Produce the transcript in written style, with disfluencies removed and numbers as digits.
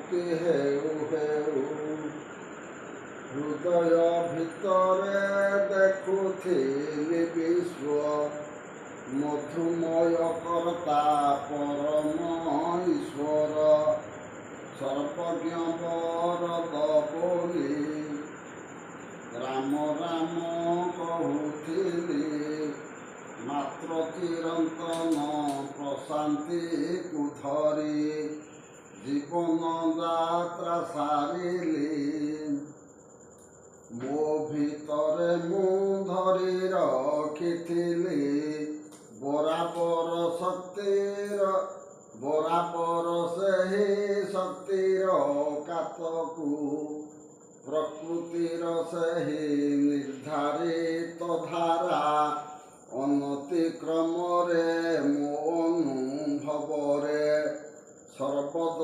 ମୁକ୍ତି ହେଉ ହେଉ ହୃଦୟ ଭିତରେ ଦେଖୁଥିଲି ବିଶ୍ୱ ମଧୁମୟ କର୍ତ୍ତା ପରମ ଈଶ୍ୱର ସର୍ବଜ୍ଞ ବରଦ ବୋଲି ରାମ ରାମ କହୁଥିଲି ମାତ୍ର ଚିରନ୍ତନ ପ୍ରଶାନ୍ତିକୁ ଧରି ଜୀବନ ଯାତ୍ରା ସାରିଲି। ମୋ ଭିତରେ ମୁଁ ଧରି ରଖିଥିଲି ବରାବର ସେହି ଶକ୍ତିର କାତକୁ ପ୍ରକୃତିର ସେହି ନିର୍ଦ୍ଧାରିତ ଧାରା ଅନତିକ୍ରମରେ ମୋ ଅନୁଭବରେ ସର୍ବଦା